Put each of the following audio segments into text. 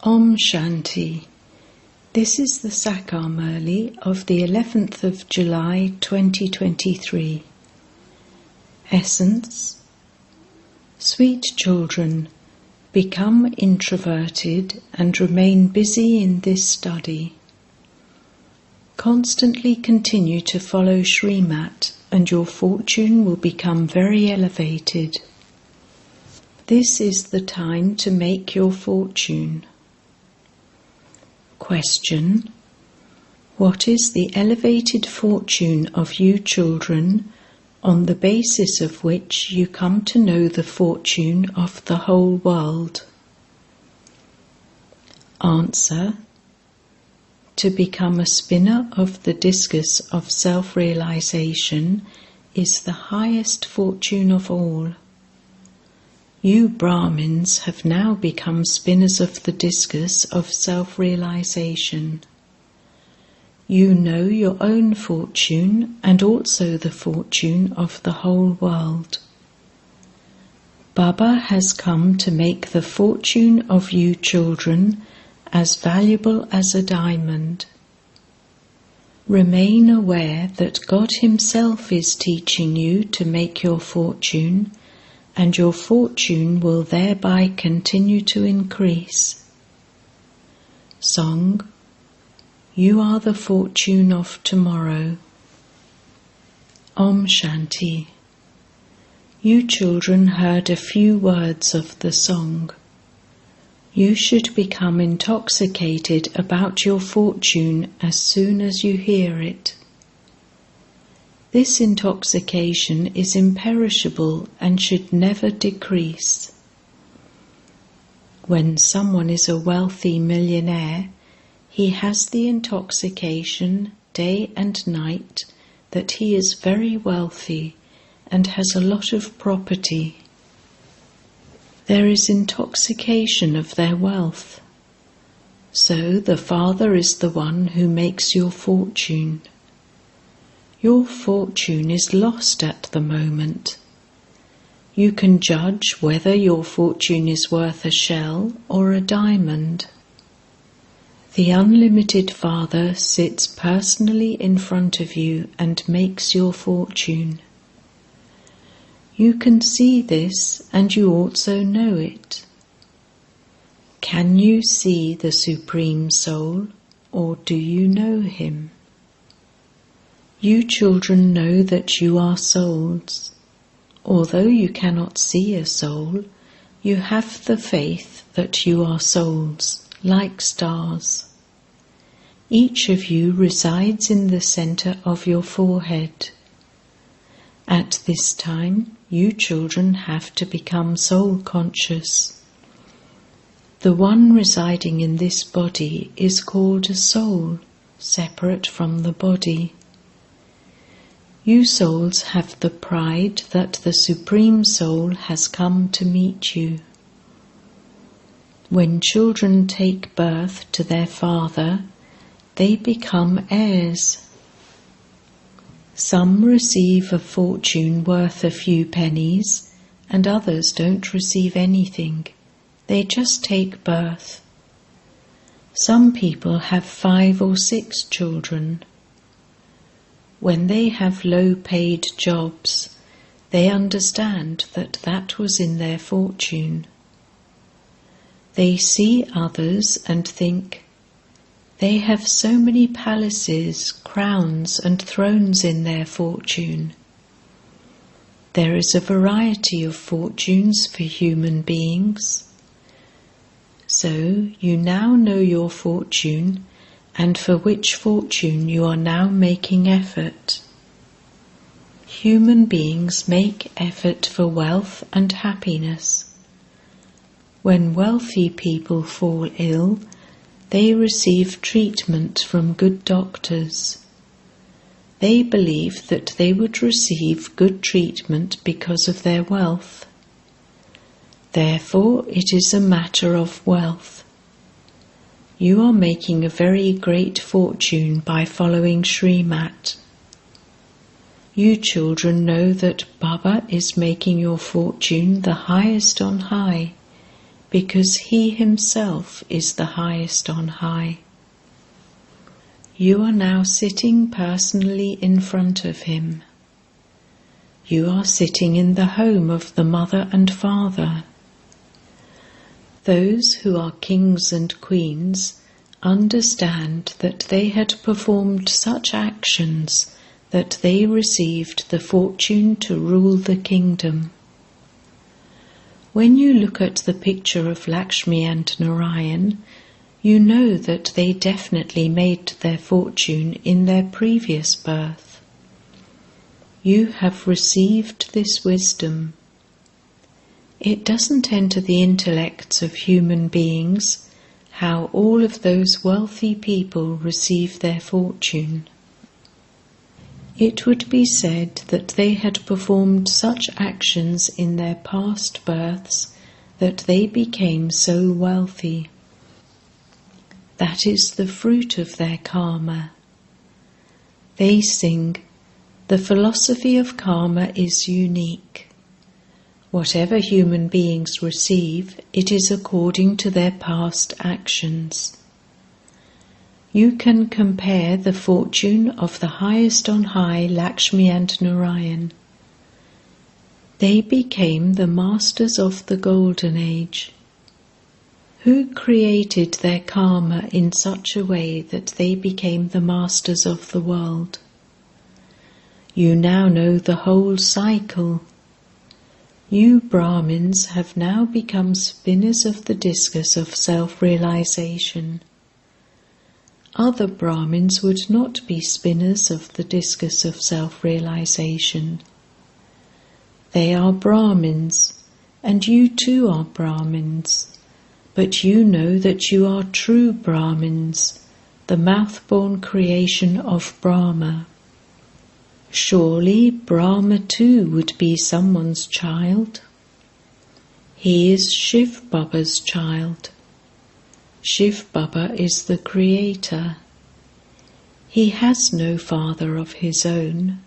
Om Shanti. This is the Sakar Murli of the 11th of July 2023. Essence. Sweet children, become introverted and remain busy in this study. Constantly continue to follow Srimat and your fortune will become very elevated. This is the time to make your fortune. Question: what is the elevated fortune of you children, on the basis of which you come to know the fortune of the whole world? Answer: to become a spinner of the discus of self-realization is the highest fortune of all. You Brahmins have now become spinners of the discus of self-realization. You know your own fortune and also the fortune of the whole world. Baba has come to make the fortune of you children as valuable as a diamond. Remain aware that God Himself is teaching you to make your fortune, and your fortune will thereby continue to increase. Song: You are the fortune of tomorrow. Om Shanti. You children heard a few words of the song. You should become intoxicated about your fortune as soon as you hear it. This intoxication is imperishable and should never decrease. When someone is a wealthy millionaire, he has the intoxication day and night that he is very wealthy and has a lot of property. There is intoxication of their wealth. So the Father is the one who makes your fortune. Your fortune is lost at the moment. You can judge whether your fortune is worth a shell or a diamond. The unlimited Father sits personally in front of you and makes your fortune. You can see this and you also know it. Can you see the Supreme Soul, or do you know Him? You children know that you are souls. Although you cannot see a soul, you have the faith that you are souls, like stars. Each of you resides in the center of your forehead. At this time, you children have to become soul conscious. The one residing in this body is called a soul, separate from the body. You souls have the pride that the Supreme Soul has come to meet you. When children take birth to their father, they become heirs. Some receive a fortune worth a few pennies, and others don't receive anything. They just take birth. Some people have 5 or 6 children. When they have low-paid jobs, they understand that that was in their fortune. They see others and think, they have so many palaces, crowns and thrones in their fortune. There is a variety of fortunes for human beings. So you now know your fortune, and for which fortune you are now making effort. Human beings make effort for wealth and happiness. When wealthy people fall ill, they receive treatment from good doctors. They believe that they would receive good treatment because of their wealth. Therefore, it is a matter of wealth. You are making a very great fortune by following Srimat. You children know that Baba is making your fortune the highest on high, because he himself is the highest on high. You are now sitting personally in front of him. You are sitting in the home of the mother and father. Those who are kings and queens understand that they had performed such actions that they received the fortune to rule the kingdom. When you look at the picture of Lakshmi and Narayan, you know that they definitely made their fortune in their previous birth. You have received this wisdom. It doesn't enter the intellects of human beings how all of those wealthy people receive their fortune. It would be said that they had performed such actions in their past births that they became so wealthy. That is the fruit of their karma. They sing, "The philosophy of karma is unique. Whatever human beings receive, it is according to their past actions." You can compare the fortune of the highest on high, Lakshmi and Narayan. They became the masters of the golden age. Who created their karma in such a way that they became the masters of the world? You now know the whole cycle. You Brahmins have now become spinners of the discus of self-realization. Other Brahmins would not be spinners of the discus of self-realization. They are Brahmins, and you too are Brahmins, but you know that you are true Brahmins, the mouth-born creation of Brahma. Surely Brahma too would be someone's child. He is Shiv Baba's child. Shiv Baba is the creator. He has no father of his own.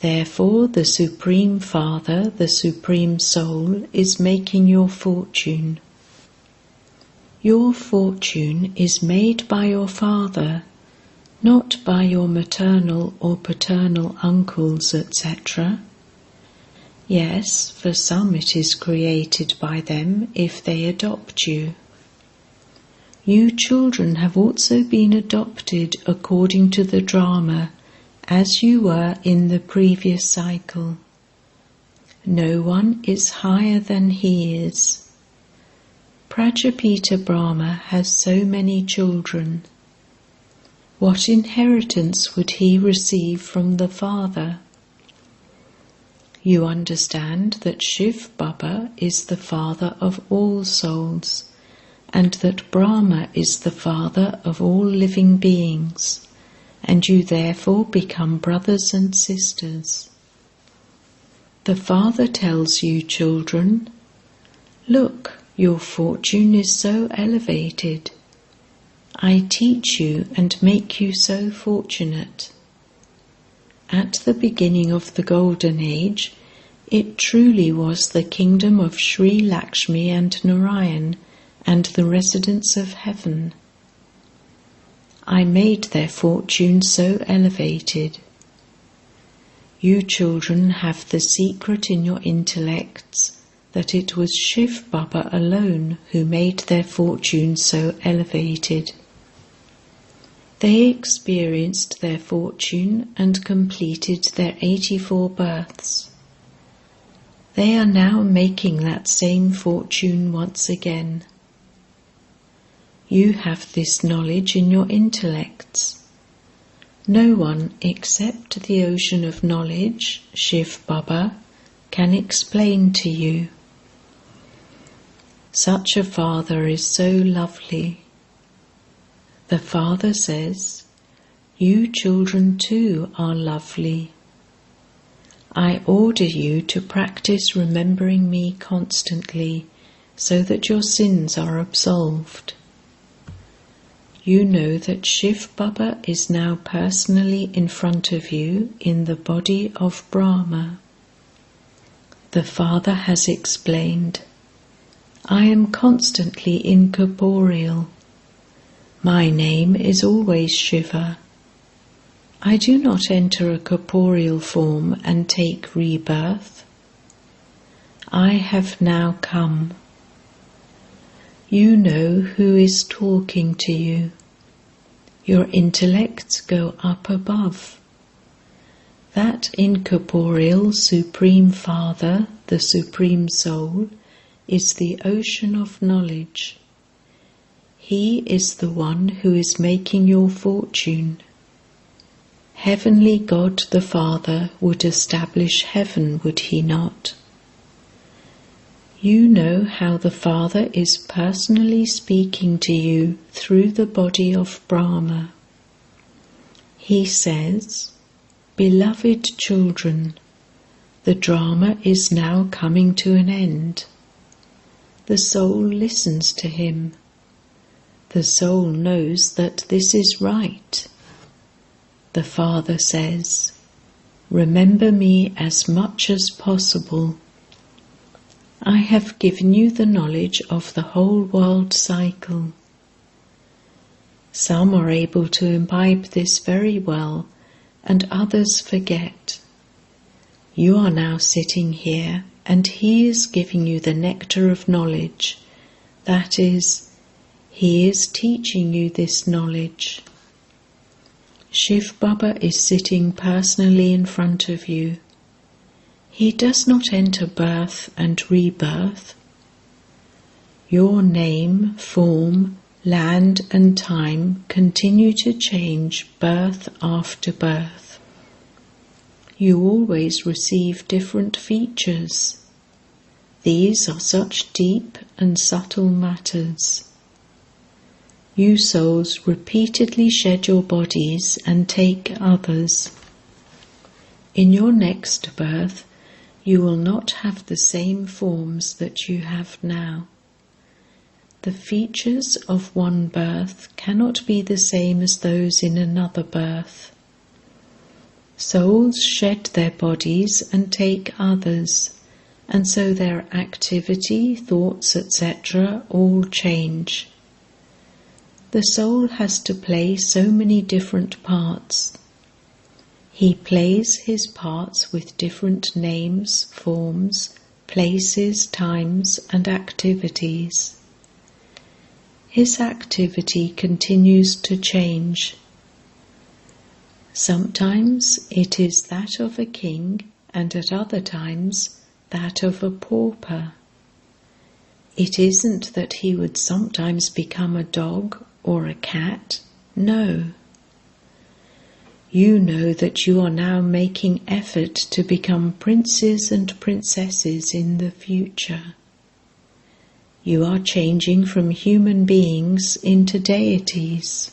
Therefore the Supreme Father, the Supreme Soul, is making your fortune. Your fortune is made by your father, not by your maternal or paternal uncles, etc. Yes, for some it is created by them if they adopt you. You children have also been adopted according to the drama, as you were in the previous cycle. No one is higher than he is. Prajapita Brahma has so many children. What inheritance would he receive from the father? You understand that Shiv Baba is the father of all souls, and that Brahma is the father of all living beings, and you therefore become brothers and sisters. The father tells you, children, "Look, your fortune is so elevated. I teach you and make you so fortunate." At the beginning of the Golden Age, it truly was the kingdom of Sri Lakshmi and Narayan and the residents of heaven. I made their fortune so elevated. You children have the secret in your intellects that it was Shiv Baba alone who made their fortune so elevated. They experienced their fortune and completed their 84 births. They are now making that same fortune once again. You have this knowledge in your intellects. No one except the ocean of knowledge, Shiv Baba, can explain to you. Such a father is so lovely. The father says, "You children too are lovely. I order you to practice remembering me constantly so that your sins are absolved." You know that Shiv Baba is now personally in front of you in the body of Brahma. The father has explained, I am constantly incorporeal. My name is always Shiva. I do not enter a corporeal form and take rebirth. I have now come. You know who is talking to you. Your intellects go up above. That incorporeal Supreme Father, the Supreme Soul, is the ocean of knowledge. He is the one who is making your fortune. Heavenly God the Father would establish heaven, would he not? You know how the Father is personally speaking to you through the body of Brahma. He says, "Beloved children, the drama is now coming to an end." The soul listens to him. The soul knows that this is right. The Father says, "Remember me as much as possible. I have given you the knowledge of the whole world cycle." Some are able to imbibe this very well, and others forget. You are now sitting here, and he is giving you the nectar of knowledge. That is, he is teaching you this knowledge. Shiv Baba is sitting personally in front of you. He does not enter birth and rebirth. Your name, form, land and time continue to change birth after birth. You always receive different features. These are such deep and subtle matters. You souls repeatedly shed your bodies and take others. In your next birth, you will not have the same forms that you have now. The features of one birth cannot be the same as those in another birth. Souls shed their bodies and take others, and so their activity, thoughts, etc. all change. The soul has to play so many different parts. He plays his parts with different names, forms, places, times, and activities. His activity continues to change. Sometimes it is that of a king, and at other times that of a pauper. It isn't that he would sometimes become a dog or a cat. No. You know that you are now making effort to become princes and princesses in the future. You are changing from human beings into deities.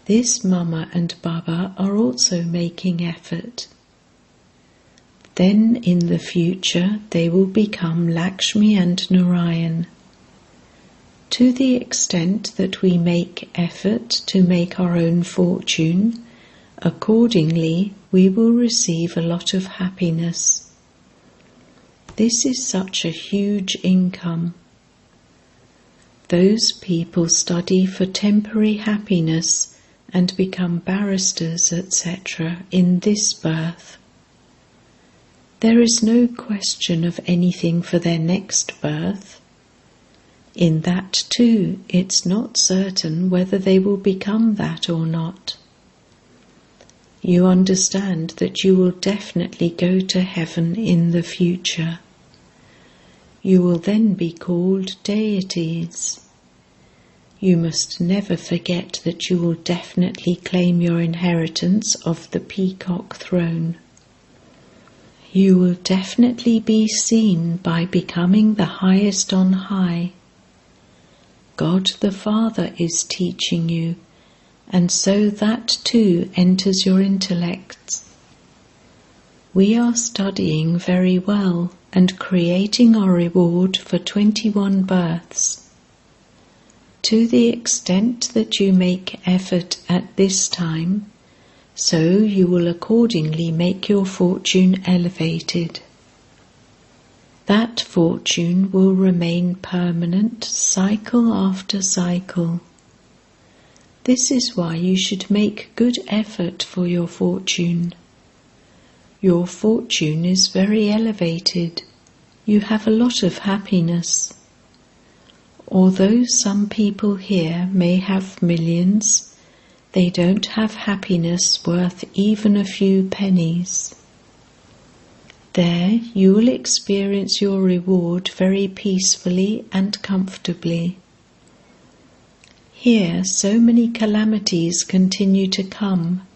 This Mama and Baba are also making effort. Then in the future they will become Lakshmi and Narayan. To the extent that we make effort to make our own fortune, accordingly we will receive a lot of happiness. This is such a huge income. Those people study for temporary happiness and become barristers, etc. in this birth. There is no question of anything for their next birth. In that too, it's not certain whether they will become that or not. You understand that you will definitely go to heaven in the future. You will then be called deities. You must never forget that you will definitely claim your inheritance of the peacock throne. You will definitely be seen by becoming the highest on high. God the Father is teaching you, and so that too enters your intellects. We are studying very well and creating our reward for 21 births. To the extent that you make effort at this time, so you will accordingly make your fortune elevated. That fortune will remain permanent cycle after cycle. This is why you should make good effort for your fortune. Your fortune is very elevated. You have a lot of happiness. Although some people here may have millions, they don't have happiness worth even a few pennies. There you will experience your reward very peacefully and comfortably. Here so many calamities continue to come.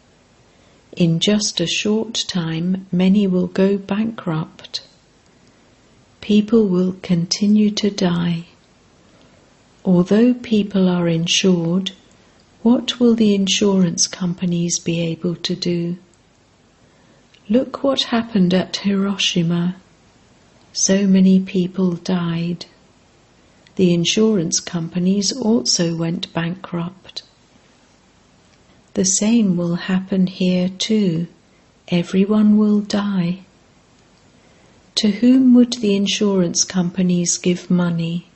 In just a short time many will go bankrupt. People will continue to die. Although people are insured, what will the insurance companies be able to do? Look what happened at Hiroshima. So many people died. The insurance companies also went bankrupt. The same will happen here too. Everyone will die. To whom would the insurance companies give money?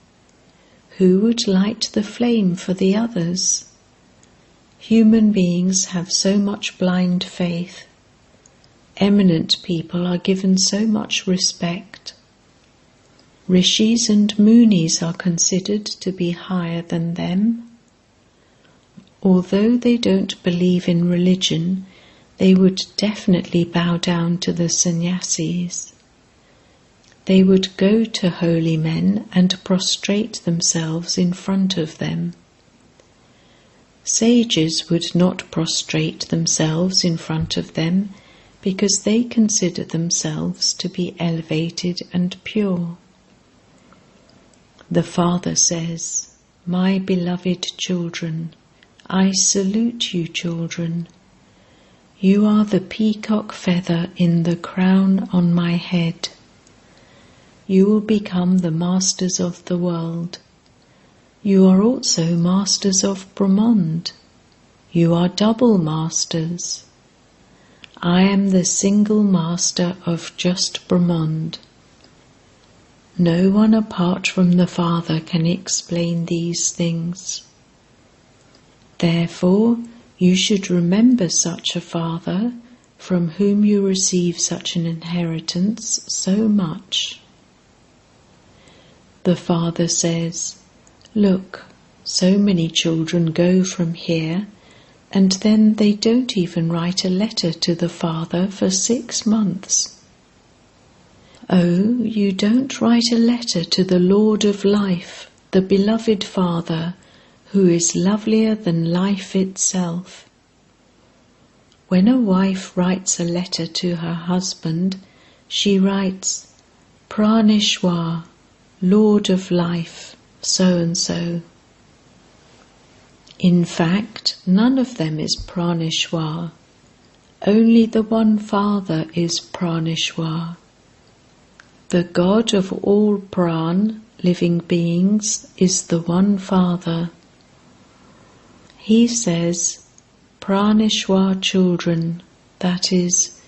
Who would light the flame for the others? Human beings have so much blind faith. Eminent people are given so much respect. Rishis and Munis are considered to be higher than them. Although they don't believe in religion, they would definitely bow down to the sannyasis. They would go to holy men and prostrate themselves in front of them. Sages would not prostrate themselves in front of them because they consider themselves to be elevated and pure. The Father says, "My beloved children, I salute you, children. You are the peacock feather in the crown on my head. You will become the masters of the world. You are also masters of Brahma. You are double masters. I am the single master of just Brahma. No one apart from the Father can explain these things. Therefore, you should remember such a Father from whom you receive such an inheritance so much." The Father says, "Look, so many children go from here, and then they don't even write a letter to the Father for 6 months. Oh, you don't write a letter to the Lord of Life, the beloved Father, who is lovelier than life itself. When a wife writes a letter to her husband, she writes, 'Pranishwar, Lord of Life, so-and-so.' In fact, none of them is Pranishwar. Only the one Father is Pranishwar. The God of all Pran, living beings, is the one Father. He says, 'Pranishwar children,' that is,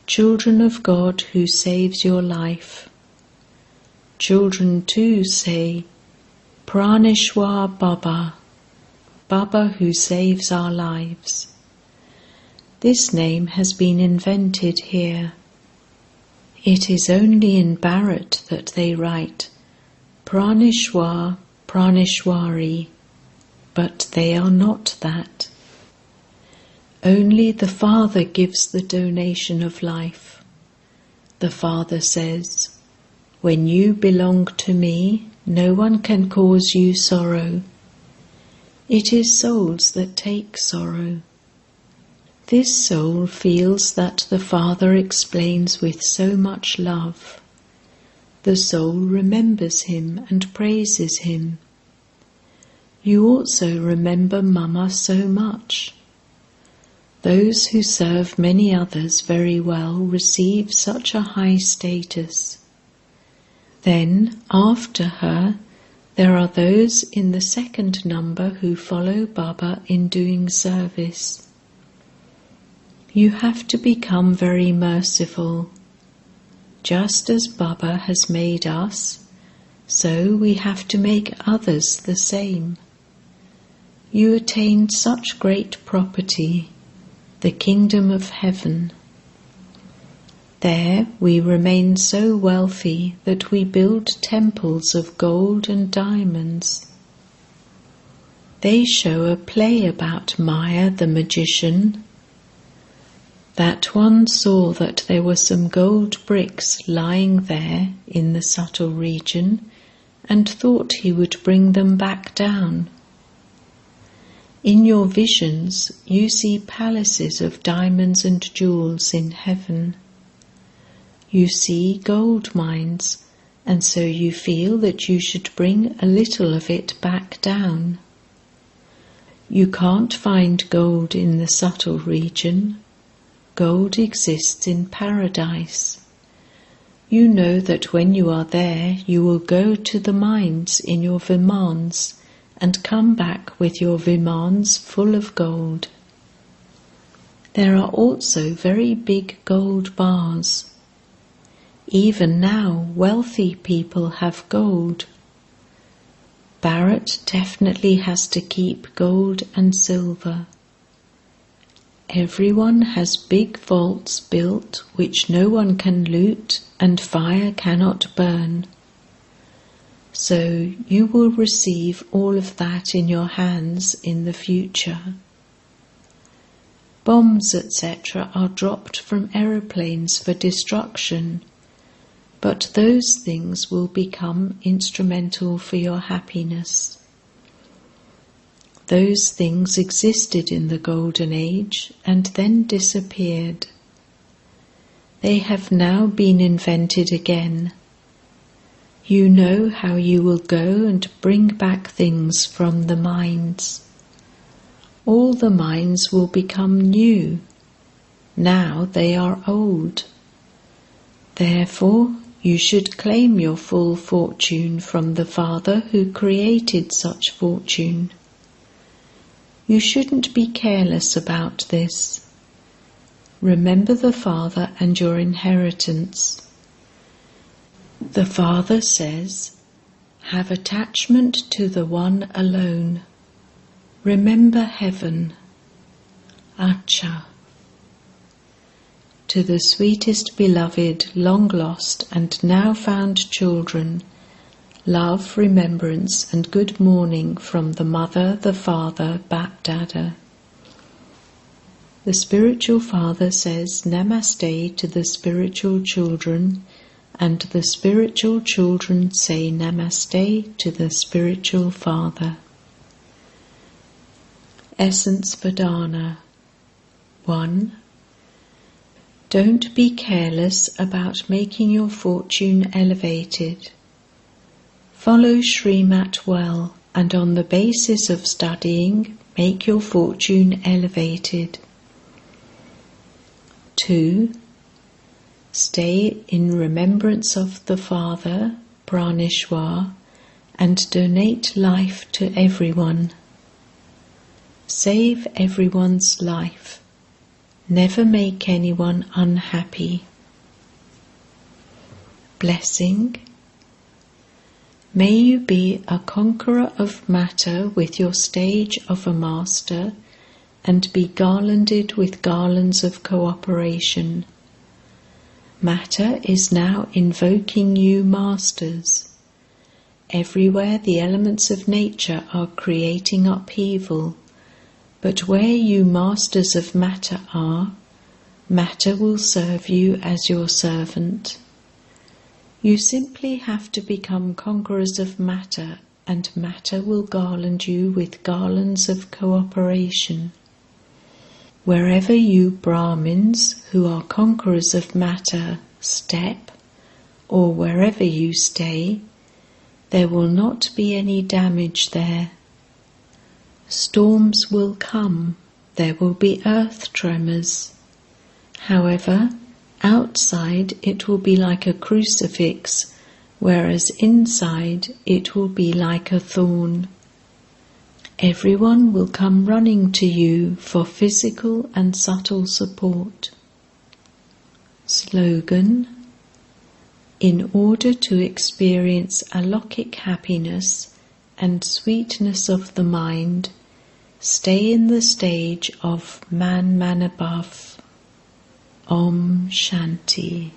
children of God who saves your life. Children too say, 'Pranishwar Baba,' Baba who saves our lives. This name has been invented here. It is only in Bharat that they write Pranishwar, Pranishwari, but they are not that. Only the Father gives the donation of life. The Father says, 'When you belong to me, no one can cause you sorrow. It is souls that take sorrow.' This soul feels that the Father explains with so much love. The soul remembers him and praises him. You also remember Mama so much. Those who serve many others very well receive such a high status. Then, after her, there are those in the second number who follow Baba in doing service. You have to become very merciful. Just as Baba has made us, so we have to make others the same. You attained such great property, the kingdom of heaven. There we remain so wealthy that we build temples of gold and diamonds. They show a play about Maya the magician. That one saw that there were some gold bricks lying there in the subtle region and thought he would bring them back down. In your visions you see palaces of diamonds and jewels in heaven. You see gold mines, and so you feel that you should bring a little of it back down. You can't find gold in the subtle region. Gold exists in paradise. You know that when you are there, you will go to the mines in your vimans and come back with your vimans full of gold. There are also very big gold bars. Even now, wealthy people have gold. Bharat definitely has to keep gold and silver. Everyone has big vaults built which no one can loot and fire cannot burn. So you will receive all of that in your hands in the future. Bombs, etc. are dropped from aeroplanes for destruction, but those things will become instrumental for your happiness. Those things existed in the Golden Age and then disappeared. They have now been invented again. You know how you will go and bring back things from the mines. All the mines will become new. Now they are old. Therefore, you should claim your full fortune from the Father who created such fortune. You shouldn't be careless about this. Remember the Father and your inheritance. The Father says, have attachment to the One alone. Remember heaven. Acha. To the sweetest beloved, long lost and now found children, love, remembrance and good morning from the Mother, the Father, Bap-Dada. The spiritual Father says Namaste to the spiritual children, and the spiritual children say Namaste to the spiritual Father. Essence Vedana 1. Don't be careless about making your fortune elevated. Follow Srimat well, and on the basis of studying, make your fortune elevated. 2. Stay in remembrance of the Father, Pranishwar, and donate life to everyone. Save everyone's life. Never make anyone unhappy. Blessing. May you be a conqueror of matter with your stage of a master, and be garlanded with garlands of cooperation. Matter is now invoking you masters. Everywhere the elements of nature are creating upheaval, but where you masters of matter are, matter will serve you as your servant. You simply have to become conquerors of matter, and matter will garland you with garlands of cooperation. Wherever you Brahmins, who are conquerors of matter, step, or wherever you stay, there will not be any damage there. Storms will come, there will be earth tremors. However, outside it will be like a crucifix, whereas inside it will be like a thorn. Everyone will come running to you for physical and subtle support. Slogan: In order to experience alokik happiness and sweetness of the mind, stay in the stage of man above. Om Shanti.